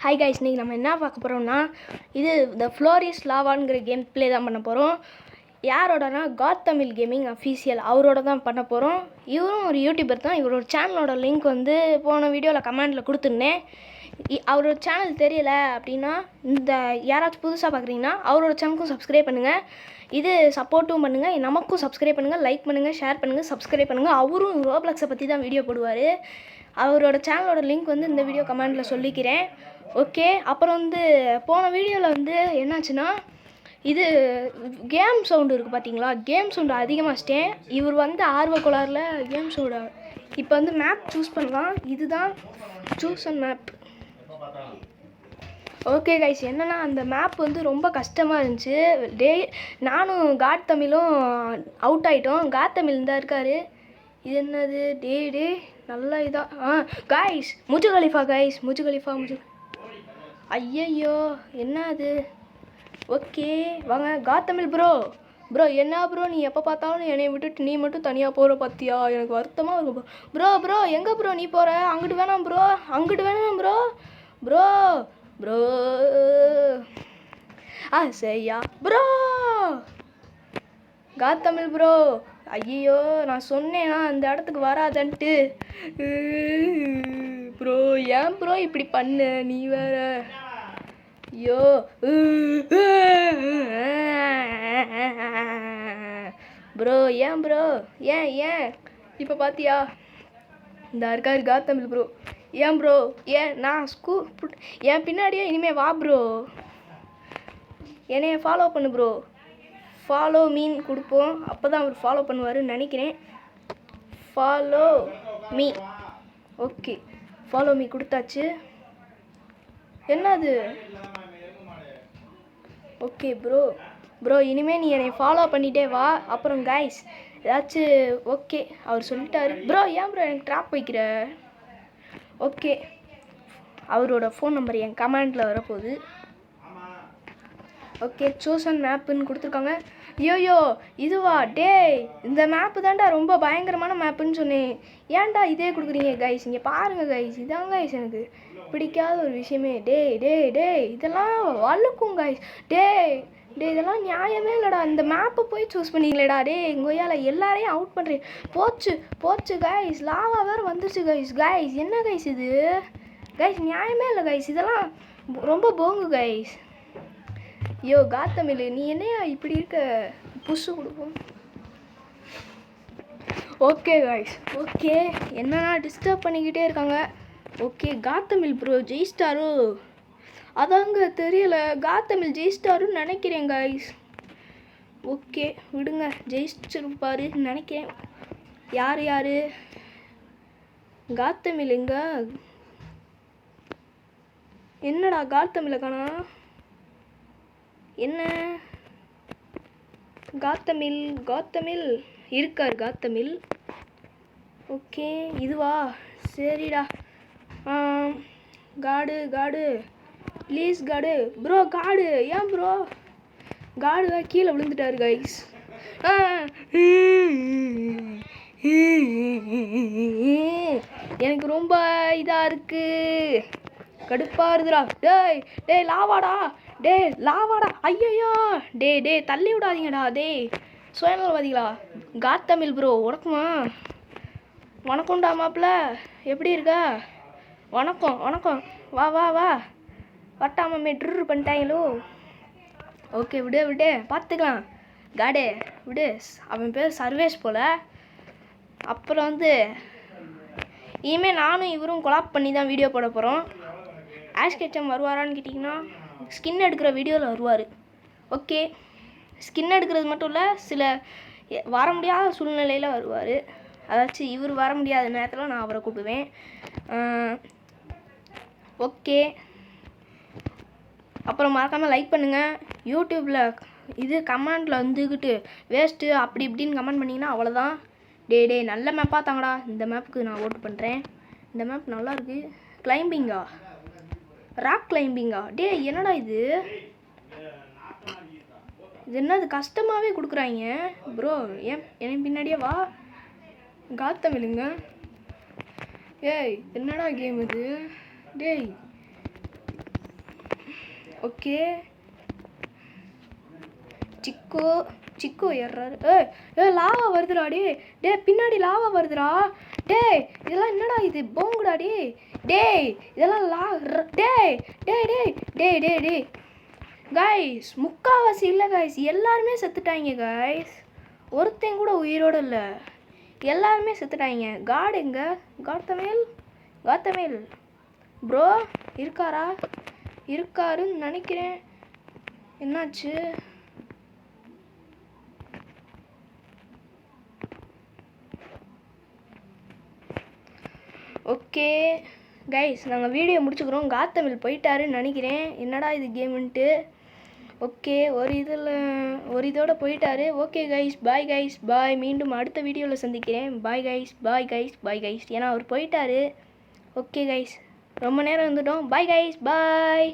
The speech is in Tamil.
ஹாய் கைஸ், இன்றைக்கி நம்ம என்ன பார்க்க போகிறோம்னா இது த ஃப்ளோரிஸ் லாவாங்கிற கேம் ப்ளே தான் பண்ண போகிறோம். யாரோடனா காட் தமிழ் கேமிங் அஃபீஷியல் அவரோட தான் பண்ண போகிறோம். இவரும் ஒரு யூடியூபர் தான். இவரோட சேனலோட லிங்க் வந்து போன வீடியோவில் கமெண்டில் கொடுத்துருந்தேன். அவரோட சேனல் தெரியல அப்படின்னா இந்த யாராச்சும் புதுசாக பார்க்குறீங்கன்னா அவரோட சேனலுக்கும் சப்ஸ்கிரைப் பண்ணுங்கள். இது சப்போர்ட்டும் பண்ணுங்கள், நமக்கும் சப்ஸ்கிரைப் பண்ணுங்கள், லைக் பண்ணுங்கள், ஷேர் பண்ணுங்கள், சப்ஸ்கிரைப் பண்ணுங்கள். அவரும் ரோப்ளக்ஸை பற்றி தான் வீடியோ போடுவார். அவரோட சேனலோட லிங்க் வந்து இந்த வீடியோ கமெண்டில் சொல்லிக்கிறேன். ஓகே, அப்புறம் வந்து போன வீடியோவில் வந்து என்னாச்சுன்னா இது கேம் சவுண்டு இருக்குது பார்த்தீங்களா, கேம் சவுண்டு அதிகமாக வச்சிட்டேன். இவர் வந்து ஆர்வக்கோளாறில் கேம் சவுண்டு. இப்போ வந்து மேப் சூஸ் பண்ணலாம். இதுதான் choose and map. Okay guys, என்னென்னா அந்த மேப் வந்து ரொம்ப கஷ்டமாக இருந்துச்சு. நானும் காட் தமிழும் அவுட் ஆகிட்டோம். காட் தமிழ் தான் இருக்கார். இது என்னது டே நல்லா இதாக கைஸ், முஜு கலிஃபா கைஸ், முஜு கலிஃபா. ஐயையோ என்ன அது? ஓகே வாங்க. காட் தமிழ் ப்ரோ என்ன ப்ரோ, நீ எப்போ பார்த்தாலும் என்னை விட்டுட்டு நீ மட்டும் தனியாக போகிற பார்த்தியா? எனக்கு வருத்தமாக இருக்கும் ப்ரோ. எங்கே ப்ரோ நீ போகிற? அங்கிட்டு வேணாம் ப்ரோ சரியா ப்ரோ. காட் தமிழ் ப்ரோ, ஐயோ நான் சொன்னேன்னா அந்த இடத்துக்கு வராதன்ட்டு. ப்ரோ ஏன் ப்ரோ இப்படி பண்ணு? நீ வேற. ஐயோ ப்ரோ ஏன் ப்ரோ, ஏன் இப்போ பார்த்தியா இந்த இருக்காரு காட் தமிழ் ப்ரோ. ஏன் ப்ரோ, நான் என் பின்னாடியே இனிமேல் வா ப்ரோ, என்னைய ஃபாலோ பண்ணு ப்ரோ. ஃபாலோ மீன் கொடுப்போம், அப்போ தான் அவர் ஃபாலோ பண்ணுவாருன்னு நினைக்கிறேன். Follow me. Okay, follow me கொடுத்தாச்சு. என்னது? ஓகே ப்ரோ இனிமேல் நீ என்னை ஃபாலோ பண்ணிகிட்டே வா. அப்புறம் கைஸ் ஏதாச்சும் ஓகே அவர் சொல்லிட்டாரு. ப்ரோ ஏன் ப்ரோ எனக்கு ட்ராப் வைக்கிற? ஓகே, அவரோட ஃபோன் நம்பர் என் கமெண்டில் வரப்போகுது. ஓகே, சூசன் மேப்புன்னு கொடுத்துருக்காங்க. ஐயோ இதுவா? இந்த மேப்பு தான்டா ரொம்ப பயங்கரமான மேப்புன்னு சொன்னேன். ஏன்டா இதே கொடுக்குறீங்க கைஸ்? இங்கே பாருங்கள் கைஸ், இதாங்க கைஸ் எனக்கு பிடிக்காத ஒரு விஷயமே. இதெல்லாம் வழுக்கும் கைஸ். இதெல்லாம் நியாயமே இல்லைடா. இந்த மேப்பை போய் சூஸ் பண்ணிங்களேடா. எங்கோயால் எல்லாரையும் அவுட் பண்ணுறேன். போச்சு கைஸ், லாவா வேறு வந்துருச்சு கைஸ். என்ன கைஸ் இது கைஸ்? நியாயமே இல்லை கைஸ், இதெல்லாம் ரொம்ப போங்கு கைஸ். ஐயோ காட் தமிழ், நீ என்னையா இப்படி இருக்க? புஷ் கொடுப்போம். ஓகே கைஸ், ஓகே என்னன்னா டிஸ்டர்ப் பண்ணிக்கிட்டே இருக்காங்க. ஓகே, காட் தமிழ் ப்ரோ ஜெயிஸ்டாரோ? அதாங்க தெரியல. காட் தமிழ் ஜெயிஸ்டாருன்னு நினைக்கிறேன் கைஸ். ஓகே விடுங்க, ஜெயிச்சிருப்பாருன்னு நினைக்கிறேன். யார் காட் தமிழ் எங்க? என்னடா காட் தமிழை காணா? என்ன காட் தமிழ் இருக்கார் காட் தமிழ். ஓகே இதுவா? சரிடா. காடு ப்ளீஸ் காடு ப்ரோ. ஏன் ப்ரோ காடு கீழே விழுந்துட்டாரு கைஸ். எனக்கு ரொம்ப இதாக இருக்குது, கடுப்பாக இருக்குதுடா. லாவாடா ஐயோ. தள்ளி விடாதீங்கடா. சுயநலவாதிகளா. காட் தமிழ் ப்ரோ உனக்குமா? வணக்கம்டா மாப்பிள்ள, எப்படி இருக்கா? வணக்கம். வா வட்டாம ட்ரு பண்ணிட்டாங்களோ. ஓகே விடு பார்த்துக்கலாம். காடே விடு, அவன் பேர் சர்வேஷ் போல். அப்புறம் வந்து இனிமேல் நானும் இவரும் கொலாப் பண்ணி தான் வீடியோ போட போகிறோம். ஆஷ்கெச்சம் வருவாரான்னு கேட்டிங்கன்னா ஸ்கின் எடுக்கிற வீடியோவில் வருவார். ஓகே, ஸ்கின் எடுக்கிறது மட்டும் இல்லை, சில வர முடியாத சூழ்நிலையில் வருவார். அதாச்சும் இவர் வர முடியாத நேரத்தில் நான் அவரை கூப்பிடுவேன். ஓகே, அப்புறம் மறக்காமல் லைக் பண்ணுங்கள். யூடியூப்பில் இது கமெண்டில் வந்துக்கிட்டு வேஸ்ட்டு அப்படி இப்படின்னு கமெண்ட் பண்ணிங்கன்னா அவ்வளோதான். நல்ல மேப்பாக தாங்கடா. இந்த மேப்புக்கு நான் ஓட்டு பண்ணுறேன். இந்த மேப் நல்லாயிருக்கு. கிளைம்பிங்கா? ராக் கிளைம்பிங்கா? என்னடா இது என்னது கஷ்டமாகவே கொடுக்குறாங்க ப்ரோ. என் பின்னாடியே வா. காட் தமிழுங்க. என்னடா கேம் இது? ஓகே சிக்கு ஏறாரு. லாவா வருதுடா டே பின்னாடி லாவா வருதுடா. இதெல்லாம் என்னடா இது போங்குடா இதெல்லாம் டே கைஸ் முக்காவாசி இல்லை கைஸ், எல்லாருமே செத்துட்டாங்க கைஸ். ஒருத்தன் கூட உயிரோடு இல்லை, எல்லாருமே செத்துட்டாங்க. காட் எங்க? காத்தமேல் ப்ரோ இருக்காருன்னு நினைக்கிறேன். என்னாச்சு? ஓகே கைஸ், நாங்கள் வீடியோ முடிச்சுக்கிறோம். காத்தமிழ் போயிட்டாருன்னு நினைக்கிறேன். என்னடா இது கேமுன்ட்டு. ஓகே ஒரு இதோட போயிட்டாரு. ஓகே கைஸ், பாய் கைஸ், பாய். மீண்டும் அடுத்த வீடியோவில் சந்திக்கிறேன். Bye guys. ஏன்னா அவர் போயிட்டாரு. ஓகே கைஸ், ரொம்ப நேரம் இருந்துட்டோம். பாய் கைஸ், பாய்.